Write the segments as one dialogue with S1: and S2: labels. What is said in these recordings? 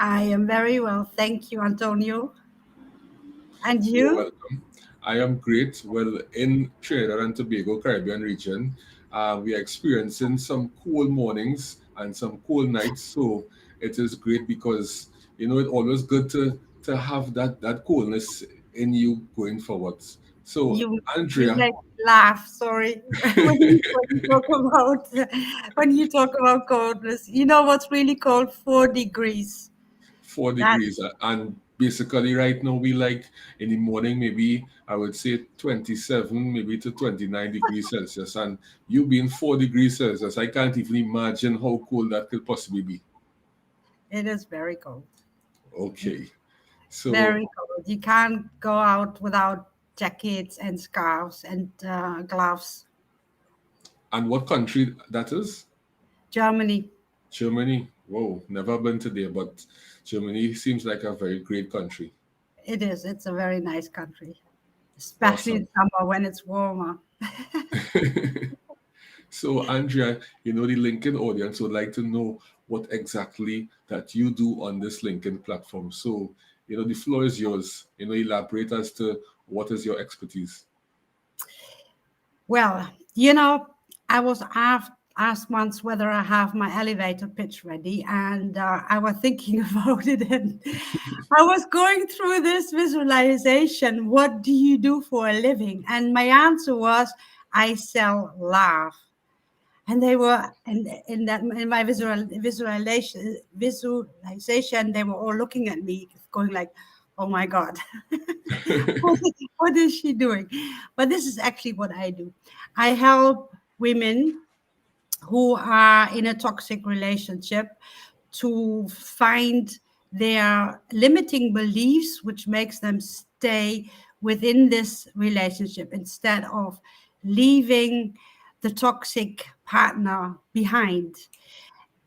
S1: I am very well. Thank you, Antonio. And
S2: You're
S1: you?
S2: welcome. I am great. Well, in Trinidad and Tobago, Caribbean region, we are experiencing some cool mornings and some cool nights. So it is great because it's always good to have that coolness in you going forwards. So
S1: You
S2: Andrea,
S1: make me laugh. Sorry, when you talk about when you talk about coldness. You know what's really cold? 4 degrees.
S2: 4 degrees,
S1: That's
S2: and basically right now we like in the morning maybe I would say 27 maybe to 29 degrees Celsius, and you being 4 degrees Celsius, I can't even imagine how cold that could possibly be.
S1: it is very cold.
S2: Okay, so
S1: Very cold. You can't go out without jackets and scarves and gloves.
S2: and what country that is?
S1: Germany.
S2: Germany. Whoa, never been to there, but Germany seems like a very great country.
S1: It is. It's a very nice country, especially in
S2: Awesome.
S1: summer when it's warmer.
S2: So, Andrea, the LinkedIn audience would like to know what exactly that you do on this LinkedIn platform. So, the floor is yours. Elaborate as to what is your expertise.
S1: Well, I was asked once whether I have my elevator pitch ready, and I was thinking about it, and I was going through this visualization. What do you do for a living? And my answer was, I sell love. And they were, in my visualization, they were all looking at me, going like, "Oh my God, what is she doing?" But this is actually what I do. I help women who are in a toxic relationship to find their limiting beliefs, which makes them stay within this relationship instead of leaving the toxic partner behind.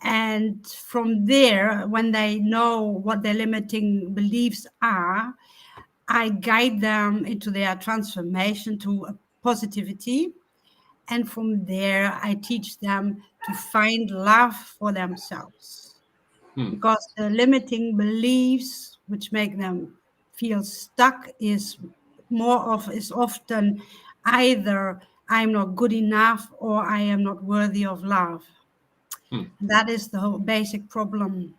S1: And from there, when they know what their limiting beliefs are, I guide them into their transformation to a positivity. And from there, I teach them to find love for themselves,
S2: Hmm.
S1: because the limiting beliefs which make them feel stuck is often either I'm not good enough or I am not worthy of love.
S2: Hmm.
S1: That is the whole basic problem.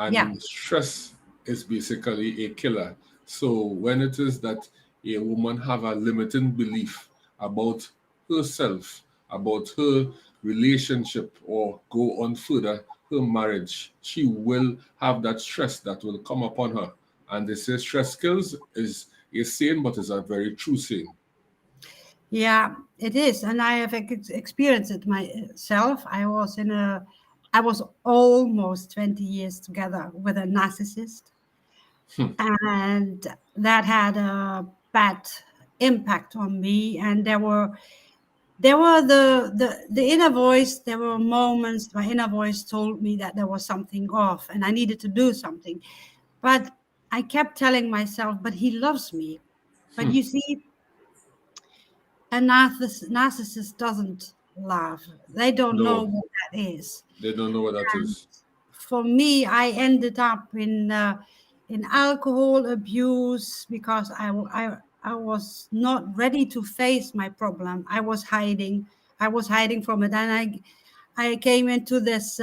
S1: Yeah.
S2: And stress is basically a killer. So when it is that a woman have a limiting belief about herself, about her relationship, or go on further her marriage, she will have that stress that will come upon her. And they say stress kills is a saying, but it's a very true saying.
S1: Yeah, it is, and I have experienced it myself. I was almost 20 years together with a narcissist,
S2: Hmm.
S1: and that had a bad impact on me. And there were the inner voice. There were moments my inner voice told me that there was something off, and I needed to do something. But I kept telling myself, "But he loves me." But
S2: Hmm.
S1: you see, a narcissist doesn't love. They don't know
S2: No,
S1: what that is.
S2: they don't know what that
S1: And
S2: is.
S1: for me, I ended up in alcohol abuse because I was not ready to face my problem. I was hiding. I was hiding from it, and I came into this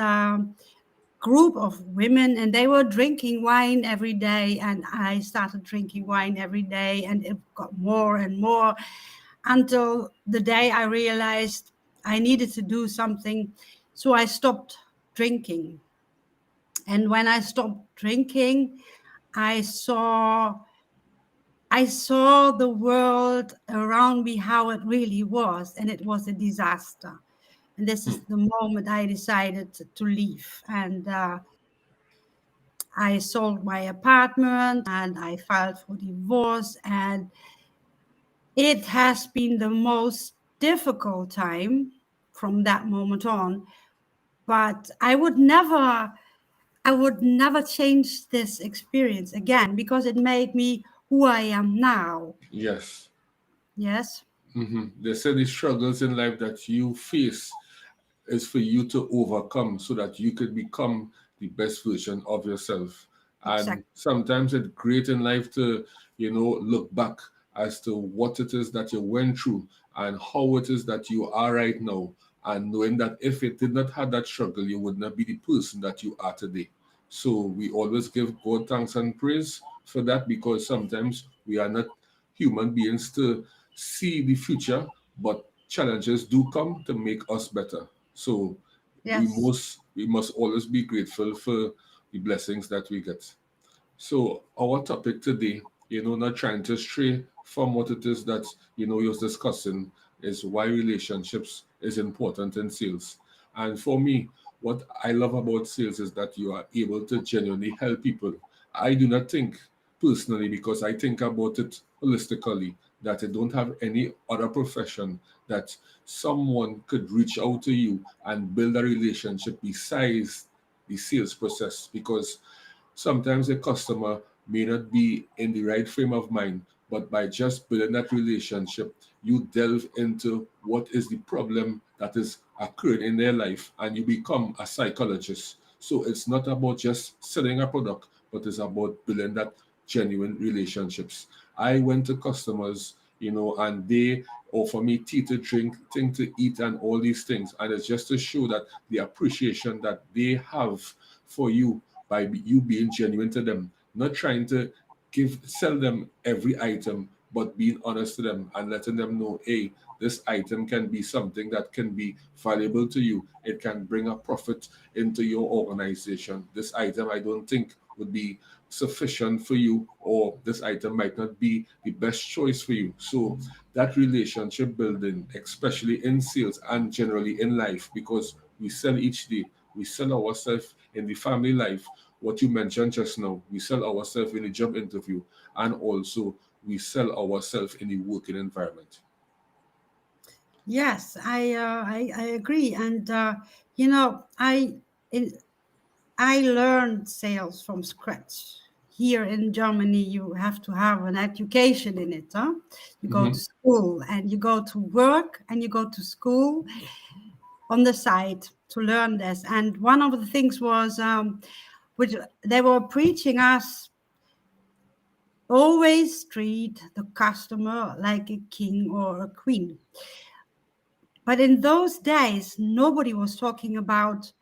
S1: group of women, and they were drinking wine every day, and I started drinking wine every day, and it got more and more until the day I realized I needed to do something. So I stopped drinking. And when I stopped drinking, I saw I saw the world around me how it really was, and it was a disaster. And this
S2: Hmm.
S1: is the moment I decided to leave. And I sold my apartment and I filed for divorce. And it has been the most difficult time from that moment on. But I would never change this experience again because it made me who I am now.
S2: Yes.
S1: Yes.
S2: They say the struggles in life that you face is for you to overcome so that you could become the best version of yourself. And
S1: Exactly.
S2: sometimes it's great in life to, look back as to what it is that you went through and how it is that you are right now. And knowing that if it did not have that struggle, you would not be the person that you are today. So we always give God thanks and praise for that, because sometimes we are not human beings to see the future, but challenges do come to make us better. So
S1: Yes.
S2: we must always be grateful for the blessings that we get. So our topic today, not trying to stray from what it is that you're discussing, is why relationships is important in sales. And for me, what I love about sales is that you are able to genuinely help people. I do not think personally, because I think about it holistically, that I don't have any other profession that someone could reach out to you and build a relationship besides the sales process. Because sometimes a customer may not be in the right frame of mind, but by just building that relationship, you delve into what is the problem that is occurring in their life, and you become a psychologist. So it's not about just selling a product, but it's about building that genuine relationships. I went to customers, and they offer me tea to drink, thing to eat, and all these things. And it's just to show that the appreciation that they have for you by you being genuine to them, not trying to sell them every item, but being honest to them and letting them know, hey, this item can be something that can be valuable to you. It can bring a profit into your organization. This item I don't think would be sufficient for you, or this item might not be the best choice for you. So that relationship building, especially in sales and generally in life, because we sell each day, we sell ourselves in the family life. What you mentioned just now, we sell ourselves in the job interview, and also we sell ourselves in the working environment.
S1: Yes, I agree. And you know, in, I learned sales from scratch. Here in Germany, you have to have an education in it. Huh? You go to
S2: Hmm.
S1: school and you go to work and you go to school on the side to learn this. And one of the things was, which they were preaching us, always treat the customer like a king or a queen. But in those days, nobody was talking about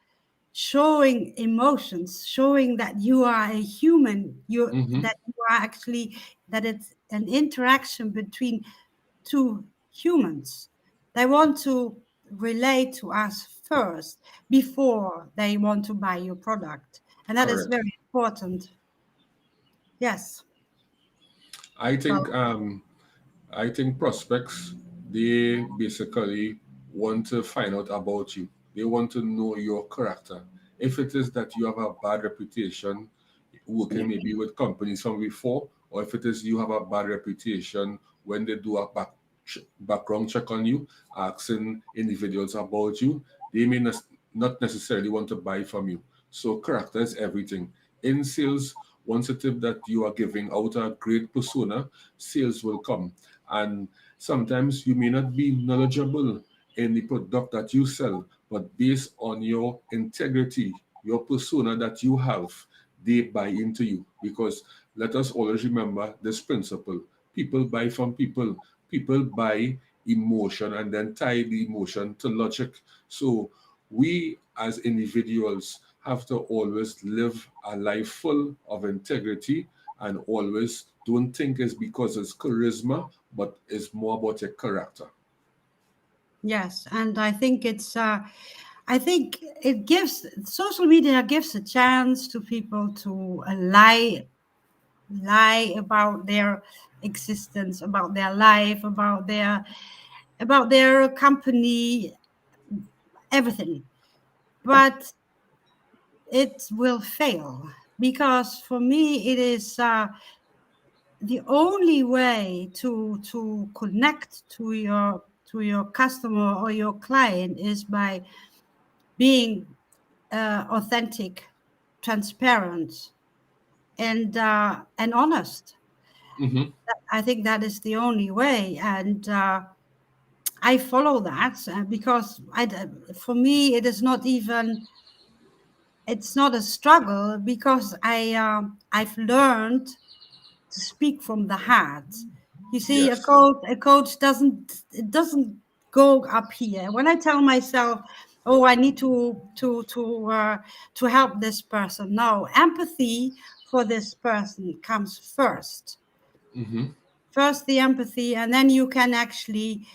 S1: showing emotions, showing that you are a human,
S2: Hmm.
S1: that you are actually, that it's an interaction between two humans. They want to relate to us first before they want to buy your product, and that is
S2: Correct.
S1: very important. Yes.
S2: I think
S1: Well,
S2: um, I think prospects, they basically want to find out about you. They want to know your character. If it is that you have a bad reputation working maybe with companies from before, or if it is you have a bad reputation when they do a background check on you, asking individuals about you, they may not necessarily want to buy from you. So character is everything. In sales, once it is that you are giving out a great persona, sales will come. And sometimes you may not be knowledgeable in the product that you sell, but based on your integrity, your persona that you have, they buy into you. Because let us always remember this principle: people buy from people, people buy emotion and then tie the emotion to logic. So we as individuals have to always live a life full of integrity, and always don't think it's because it's charisma, but it's more about your character.
S1: yes, and I think it's I think it gives, social media gives a chance to people to lie about their existence, about their life, about their company, everything. But it will fail, because for me it is the only way to connect to your customer or your client is by being authentic, transparent, and honest.
S2: Hmm.
S1: I think that is the only way, and I follow that, because for me it is not even. it's not a struggle because I've learned to speak from the heart. You see,
S2: Yes.
S1: a coach doesn't go up here. When I tell myself, "Oh, I need to help this person," no, empathy for this person comes first.
S2: Mm-hmm.
S1: First, the empathy, and then you can actually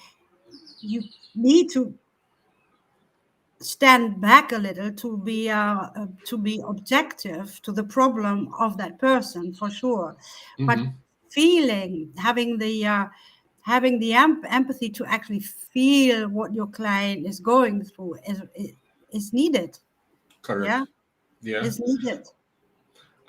S1: you need to stand back a little to be objective to the problem of that person for sure, but
S2: Mm-hmm.
S1: feeling having the empathy to actually feel what your client is going through is needed. Yeah,
S2: Correct. Yeah.
S1: is needed.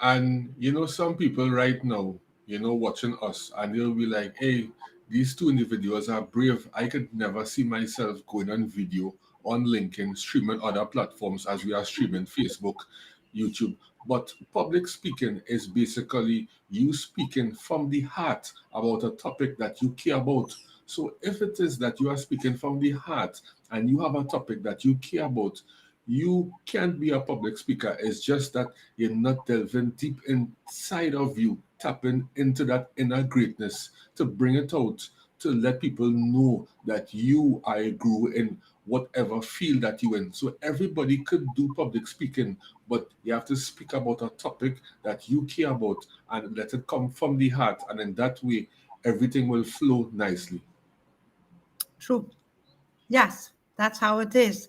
S2: And some people right now, watching us, and they'll be like, hey, these two individuals are brave. I could never see myself going on video on LinkedIn, streaming other platforms as we are streaming Facebook, YouTube. But public speaking is basically you speaking from the heart about a topic that you care about. So if it is that you are speaking from the heart and you have a topic that you care about, you can be a public speaker. It's just that you're not delving deep inside of you, tapping into that inner greatness to bring it out, to let people know that you are a guru in whatever field that you're in. So everybody could do public speaking, but you have to speak about a topic that you care about and let it come from the heart. And in that way, everything will flow nicely.
S1: True. Yes, that's how it is.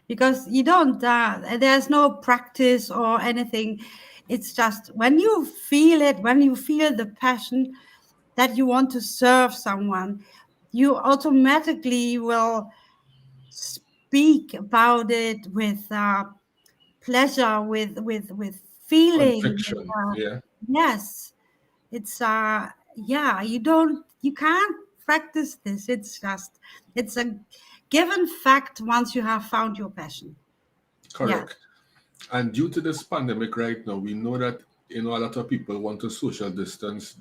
S1: Because you don't, there's no practice or anything. It's just when you feel it, when you feel the passion that you want to serve someone, you automatically will speak about it with pleasure, with feeling.
S2: Conviction. Yeah,
S1: Yes, it's yeah, you can't practice this. It's a given fact once you have found your passion. Yeah.
S2: correct. And due to this pandemic right now, we know that a lot of people want to social distance.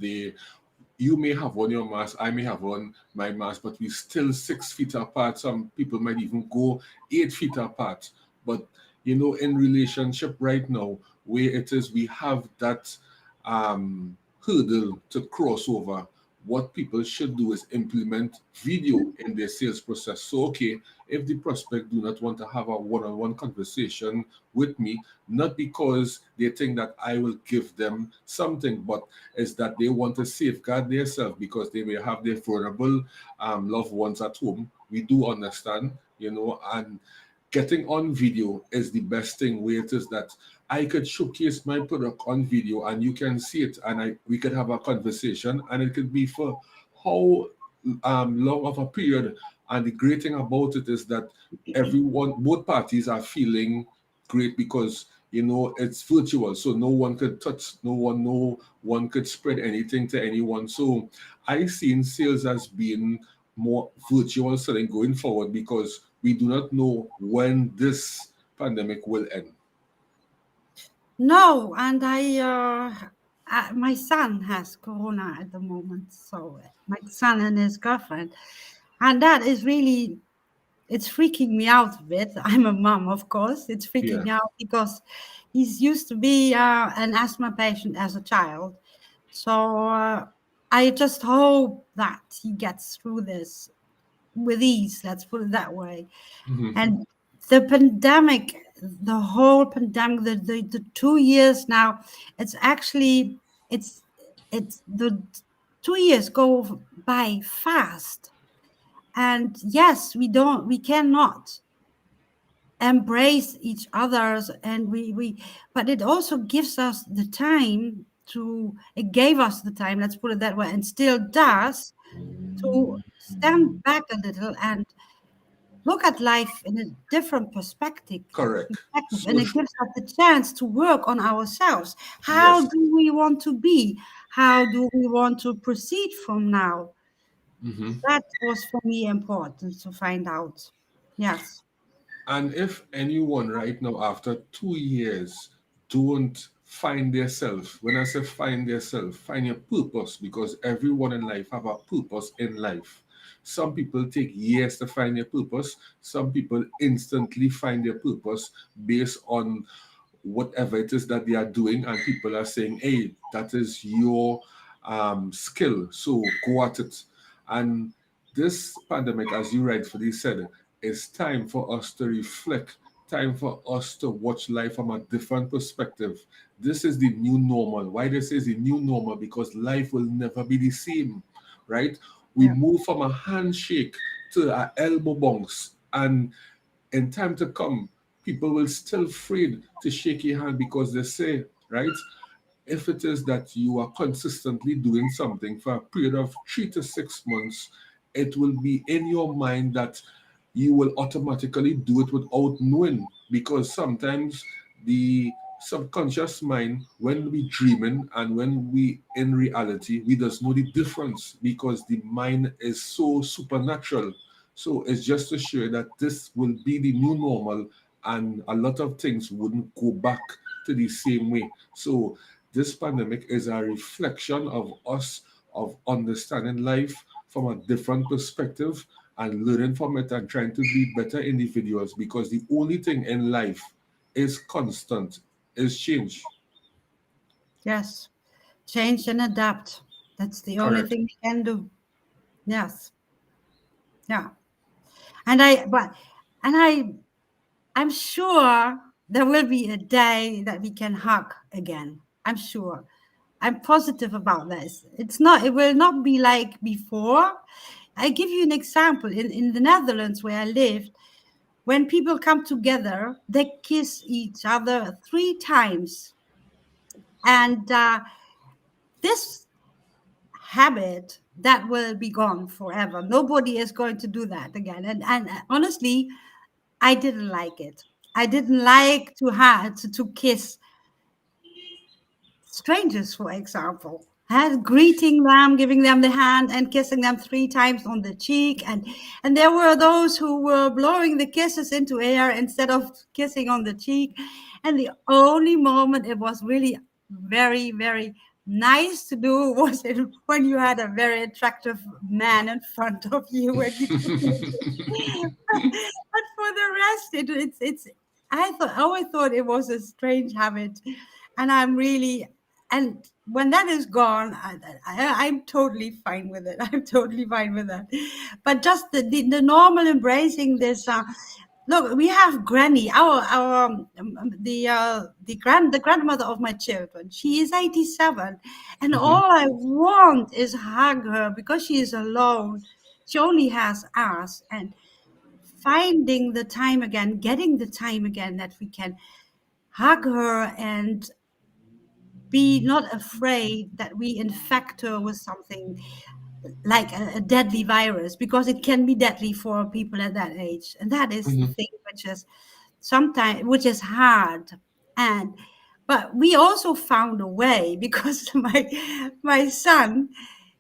S2: You may have on your mask, I may have on my mask, but we still 6 feet apart. Some people might even go 8 feet apart. But in relationship right now, where it is we have that hurdle to cross over. What people should do is implement video in their sales process. So, okay, if the prospect do not want to have a one-on-one conversation with me, not because they think that I will give them something, but is that they want to safeguard themselves because they may have their vulnerable loved ones at home. We do understand, and getting on video is the best thing where it is that I could showcase my product on video and you can see it and we could have a conversation and it could be for how long of a period. And the great thing about it is that both parties are feeling great because it's virtual, so no one could touch no one could spread anything to anyone. So I seen sales as being more virtual selling going forward because we do not know when this pandemic will end.
S1: No, and my son has corona at the moment, so my son and his girlfriend, and that is really it's freaking me out a bit. I'm a mom, of course. It's freaking
S2: Yeah.
S1: me out because he's used to be an asthma patient as a child. So I just hope that he gets through this with ease. Let's put it that way.
S2: Mhm.
S1: And the pandemic, the whole pandemic, the 2 years now, it's actually it's it's the 2 years go by fast. And yes, we cannot embrace each other's and we but it also gives us the time to it gave us the time, let's put it that way, and still does, to stand back a little and look at life in a different
S2: Correct.
S1: perspective, and it
S2: Social.
S1: gives us the chance to work on ourselves. How
S2: Yes.
S1: do we want to be? How do we want to proceed from now?
S2: Mhm.
S1: That was for me important to find out. Yes.
S2: And if anyone right now, after 2 years, don't find their self, when I say find their self, find your purpose, because everyone in life have a purpose in life. Some people take years to find their purpose. Some people instantly find their purpose based on whatever it is that they are doing, and people are saying, hey, that is your skill, so go at it. And this pandemic, as you rightfully said, is time for us to reflect, time for us to watch life from a different perspective. This is the new normal. Why this is the new normal? Because life will never be the same, right? We
S1: Yeah.
S2: move from a handshake to a elbow bounce, and in time to come, people will still afraid to shake your hand because they say, right, if it is that you are consistently doing something for a period of 3 to 6 months, it will be in your mind that you will automatically do it without knowing, because sometimes the subconscious mind, when we dreaming and when we in reality, we does know the difference because the mind is so supernatural. So it's just to show that this will be the new normal, and a lot of things wouldn't go back to the same way. So this pandemic is a reflection of us, of understanding life from a different perspective and learning from it and trying to be better individuals, because the only thing in life is constant, is change.
S1: Yes. Change and adapt. That's the only
S2: Correct.
S1: thing we can do. Yes. Yeah. And I, but, and I'm sure there will be a day that we can hug again. I'm sure. I'm positive about this. It will not be like before. I give you an example. In the Netherlands where I lived, when people come together, they kiss each other 3 times. And this habit that will be gone forever. Nobody is going to do that again. And honestly, I didn't like it. I didn't like to have to kiss strangers, for example. Had greeting them, giving them the hand, and kissing them 3 times on the cheek, and there were those who were blowing the kisses into air instead of kissing on the cheek. And the only moment it was really very, very nice to do was when you had a very attractive man in front of you and you could do it. But for the rest, it's. I always thought it was a strange habit, and I'm really, and when that is gone, I'm totally fine with it. I'm totally fine with that. But just the normal embracing this. Look, we have Granny, our the grandmother of my children. She is 87, and
S2: Mhm.
S1: all I want is hug her because she is alone. She only has us, and finding the time again, getting the time again that we can hug her and be not afraid that we infect her with something like a deadly virus, because it can be deadly for people at that age. And that is the
S2: Mhm.
S1: thing which is sometimes which is hard. And but we also found a way because my son,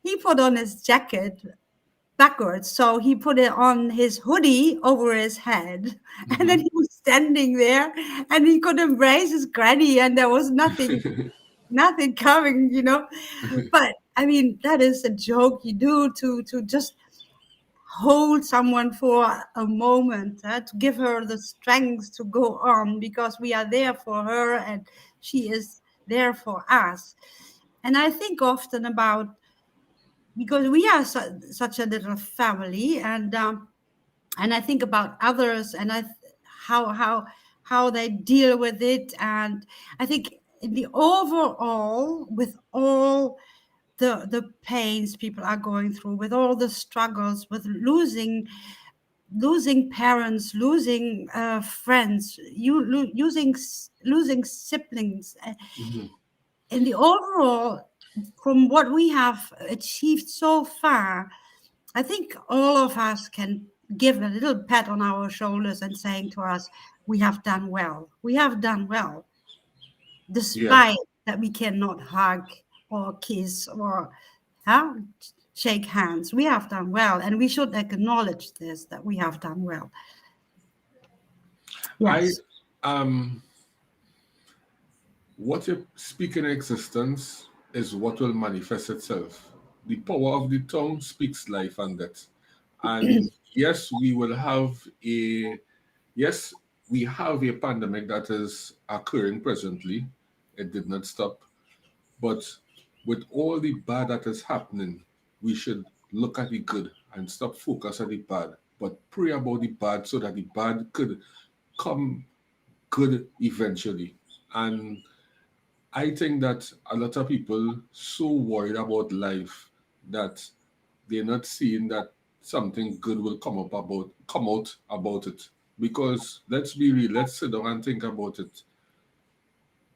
S1: he put on his jacket backwards. So he put it on his hoodie over his head. And then
S2: Mhm.
S1: he was standing there and he could embrace his granny and there was nothing coming, you know. But I mean, that is a joke you do to just hold someone for a moment, to give her the strength to go on, because we are there for her and she is there for us. And I think often about, because we are such a little family, and I think about others, and how they deal with it. And I think in the overall, with all the pains people are going through, with all the struggles, with losing parents, losing friends, losing siblings,
S2: Mhm.
S1: in the overall, from what we have achieved so far, I think all of us can give a little pat on our shoulders and saying to us, we have done well. We have done well,
S2: Yeah.
S1: despite that we cannot hug or kiss or huh, shake hands. We have done well, and we should acknowledge this, that we have done well.
S2: I
S1: Yes.
S2: um what you speak in existence is what will manifest itself. The power of the tongue speaks life and death. And yes, we will have a yes, we have a pandemic that is occurring presently. It did not stop. But with all the bad that is happening, we should look at the good and stop focus on the bad, but pray about the bad so that the bad could come good eventually. And I think that a lot of people so worried about life that they're not seeing that something good will come out about it. Because let's be real, let's sit down and think about it.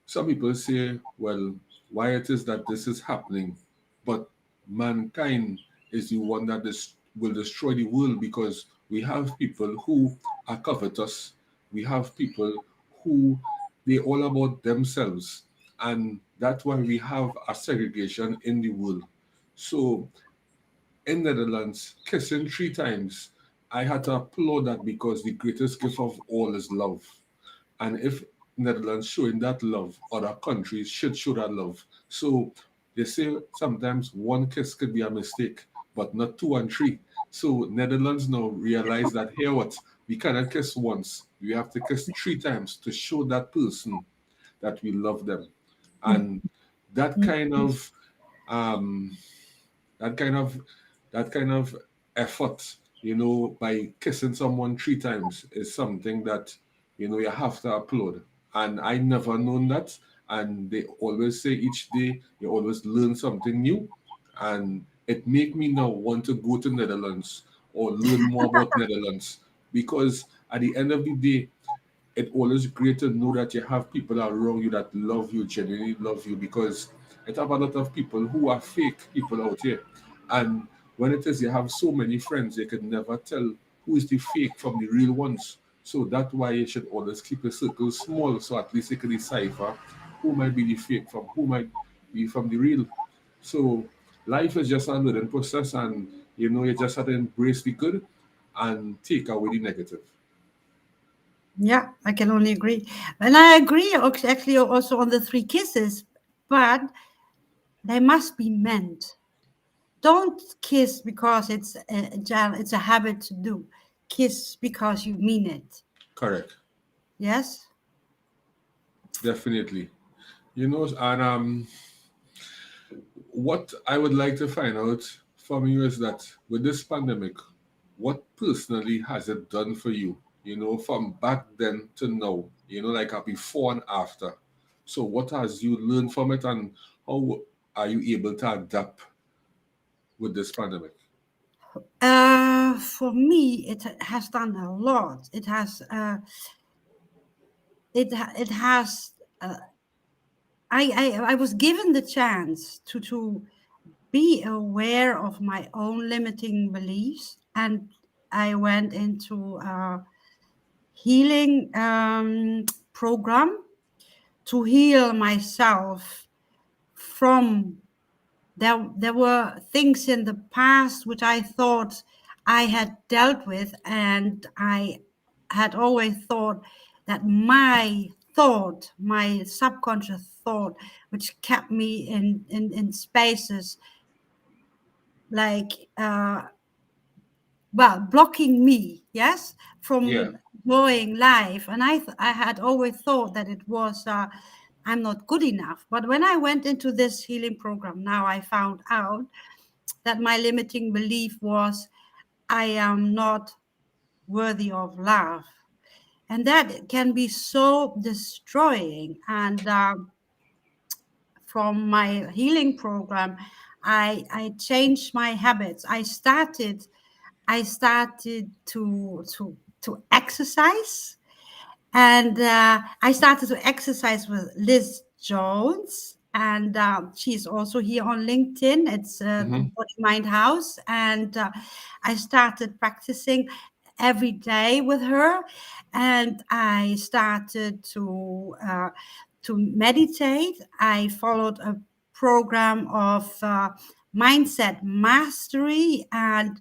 S2: Some people say, well, why it is that this is happening, but mankind is the one that will destroy the world because we have people who are covetous. We have people who they all about themselves, and that's why we have a segregation in the world. So in Netherlands, kissing 3 times, I had to applaud that because the greatest gift of all is love. And if Netherlands showing that love, other countries should show that love. So they say sometimes one kiss could be a mistake, but not two and three. So Netherlands now realize that here what we cannot kiss once. We have to kiss 3 times to show that person that we love them. And that kind of um that kind of that kind of effort, by kissing someone 3 times is something that you have to applaud. And I never known that. And they always say each day you always learn something new, and it make me now want to go to Netherlands or learn more about Netherlands, because at the end of the day it always great to know that you have people around you that love you, genuinely love you, because it have a lot of people who are fake people out here. And when it is you have so many friends, you can never tell who is the fake from the real ones. So that's why you should always keep your circle small, so at least you can decipher who might be the fake from who might be from the real. So life is just a learning process, and you just have to embrace the good and take away the negative.
S1: Yeah, I can only agree. And I agree actually also on the three kisses, but they must be meant. Don't kiss because it's a habit to do. Kiss because you mean it.
S2: Correct.
S1: Yes?
S2: Definitely. And what I would like to find out from you is that with this pandemic, what personally has it done for you? From back then to now, like a before and after. So what has you learned from it, and how are you able to adapt with this pandemic?
S1: For me, it has done a lot. It has. I was given the chance to be aware of my own limiting beliefs, and I went into a healing program to heal myself from there were things in the past which I thought I had dealt with, and I had always thought that my subconscious thought, which kept me in spaces like blocking me, yes,
S2: Yeah.
S1: from enjoying life. And I had always thought that it was I'm not good enough. But when I went into this healing program, now I found out that my limiting belief was I am not worthy of love. And that can be so destroying. And from my healing program, I changed my habits. I started to exercise, and I started to exercise with Liz Jones, and she's also here on LinkedIn. It's
S2: Hmm.
S1: Body Mind House, and I started practicing every day with her, and I started to meditate. I followed a program of mindset mastery, and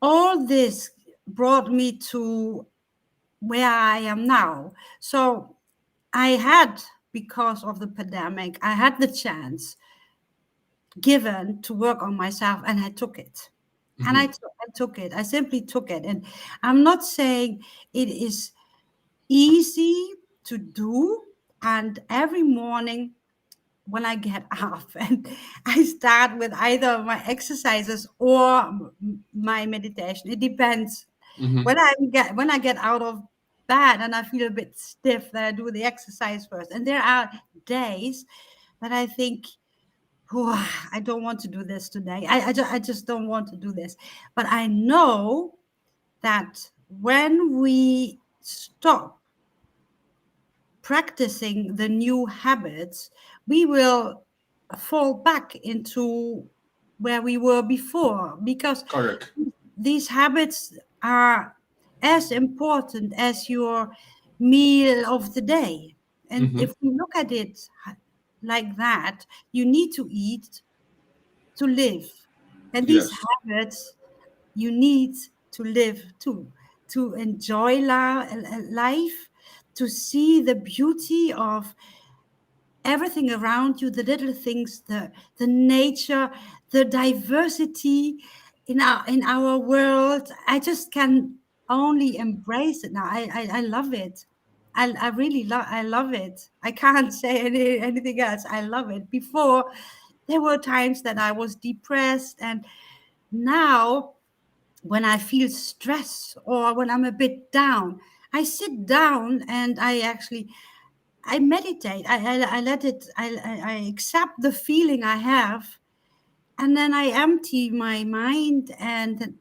S1: all this brought me to where I am now. So I had, because of the pandemic, I had the chance given to work on myself, and I took it. And
S2: Hmm.
S1: I took it. I simply took it. And I'm not saying it is easy to do. And every morning when I get up and I start with either my exercises or my meditation. It depends.
S2: Mm-hmm.
S1: When I get out of bed and I feel a bit stiff, then I do the exercise first. And there are days that I think, "Whew, I don't want to do this today. I just don't want to do this." But I know that when we stop practicing the new habits, we will fall back into where we were before, because
S2: Correct.
S1: these habits are as important as your meal of the day. And
S2: Mm-hmm.
S1: if we look at it like that, you need to eat to live. And these
S2: Yes.
S1: habits you need to live too, to enjoy life, to see the beauty of everything around you, the little things, the nature, the diversity in our world. I just can only embrace it now. I love it. I really love it. I can't say anything else. I love it. Before, there were times that I was depressed, and now when I feel stress or when I'm a bit down, I sit down and I meditate. I let it. I accept the feeling I have, and then I empty my mind and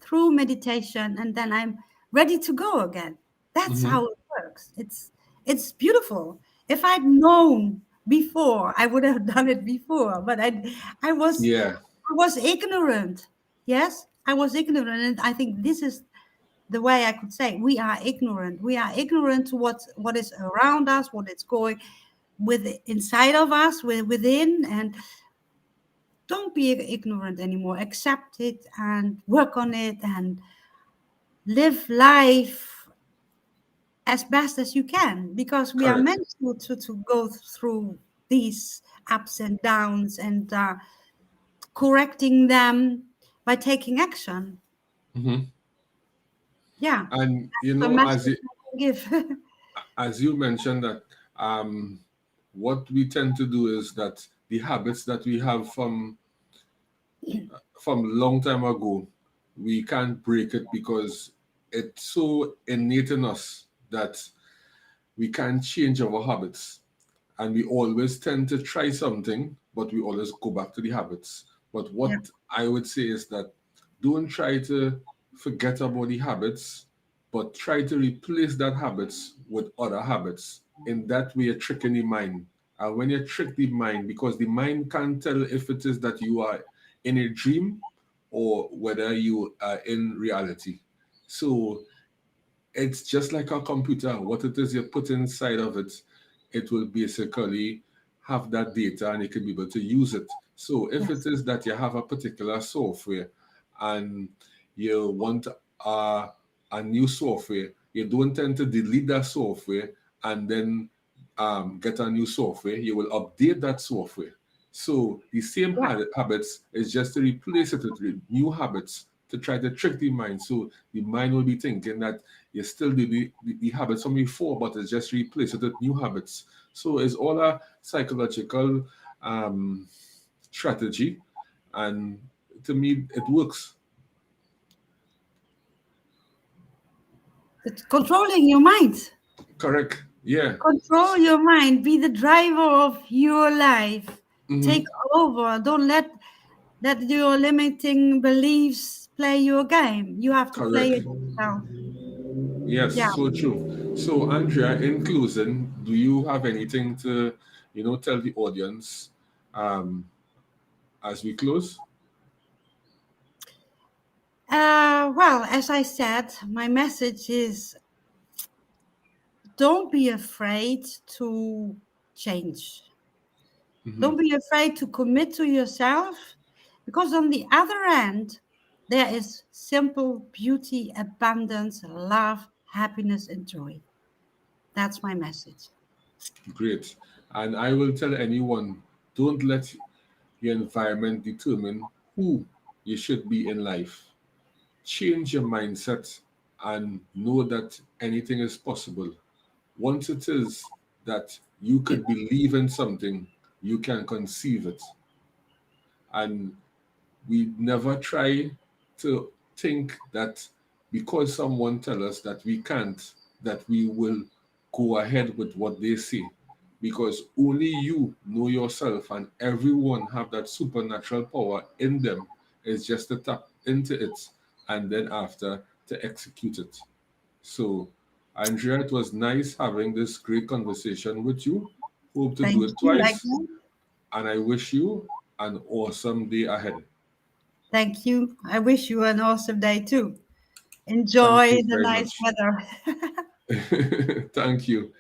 S1: through meditation, and then I'm ready to go again. That's
S2: Mm-hmm.
S1: how it works. It's beautiful. If I'd known before, I would have done it before. But I was
S2: Yeah.
S1: I was ignorant. Yes, I was ignorant, and I think this is the way I could say we are ignorant. We are ignorant to what is around us, what is going with inside of us, within, and don't be ignorant anymore. Accept it and work on it and live life as best as you can, because we are
S2: Correct.
S1: meant to go through these ups and downs, and correcting them by taking action.
S2: Mm-hmm.
S1: Yeah,
S2: And
S1: the message I can give.
S2: as you mentioned that um, what we tend to do is that the habits that we have from a long time ago, we can't break it because it's so innate in us that we can't change our habits. And we always tend to try something, but we always go back to the habits. But
S1: Yeah,
S2: what I would say is that don't try to forget about the habits, but try to replace that habits with other habits. In that way, you're tricking the mind. And when you trick the mind, because the mind can't tell if it is that you are in a dream or whether you are in reality. So it's just like a computer. What it is you put inside of it, it will basically have that data and you can be able to use it. So if it
S1: yes,
S2: is that you have a particular software and you want a new software, you don't tend to delete that software and then get a new software. You will update that software. So the same
S1: yeah,
S2: habits is just to replace it with new habits to try to trick the mind. So the mind will be thinking that you still do the habits from before, but it's just replaced with new habits. So it's all a psychological um, strategy, and to me, it works.
S1: it's controlling your mind.
S2: Correct. Yeah.
S1: Control your mind. Be the driver of your life. Take
S2: Hmm.
S1: over. Don't let your limiting beliefs play your game. You have to play
S2: Correct.
S1: it yourself.
S2: Yes,
S1: Yeah.
S2: so true. So, Andrea, in closing, do you have anything to, tell the audience um, as we close?
S1: Well, as I said, my message is don't be afraid to change.
S2: Hmm.
S1: Don't be afraid to commit to yourself, because on the other end, there is simple beauty, abundance, love, happiness, and joy. That's my message.
S2: Great. And I will tell anyone, don't let your environment determine who you should be in life. Change your mindset and know that anything is possible. Once it is that you could believe in something, you can conceive it. And we never try to think that because someone tell us that we can't, that we will go ahead with what they say. Because only you know yourself, and everyone have that supernatural power in them. It's just to tap into it and then after to execute it. So, Andrea, it was nice having this great conversation with you. Hope to do
S1: Thank
S2: it
S1: you,
S2: twice,
S1: again.
S2: and I wish you an awesome day ahead.
S1: Thank you. I wish you an awesome day too.
S2: Thank
S1: Enjoy
S2: you
S1: the
S2: very
S1: nice
S2: much.
S1: weather.
S2: Thank you.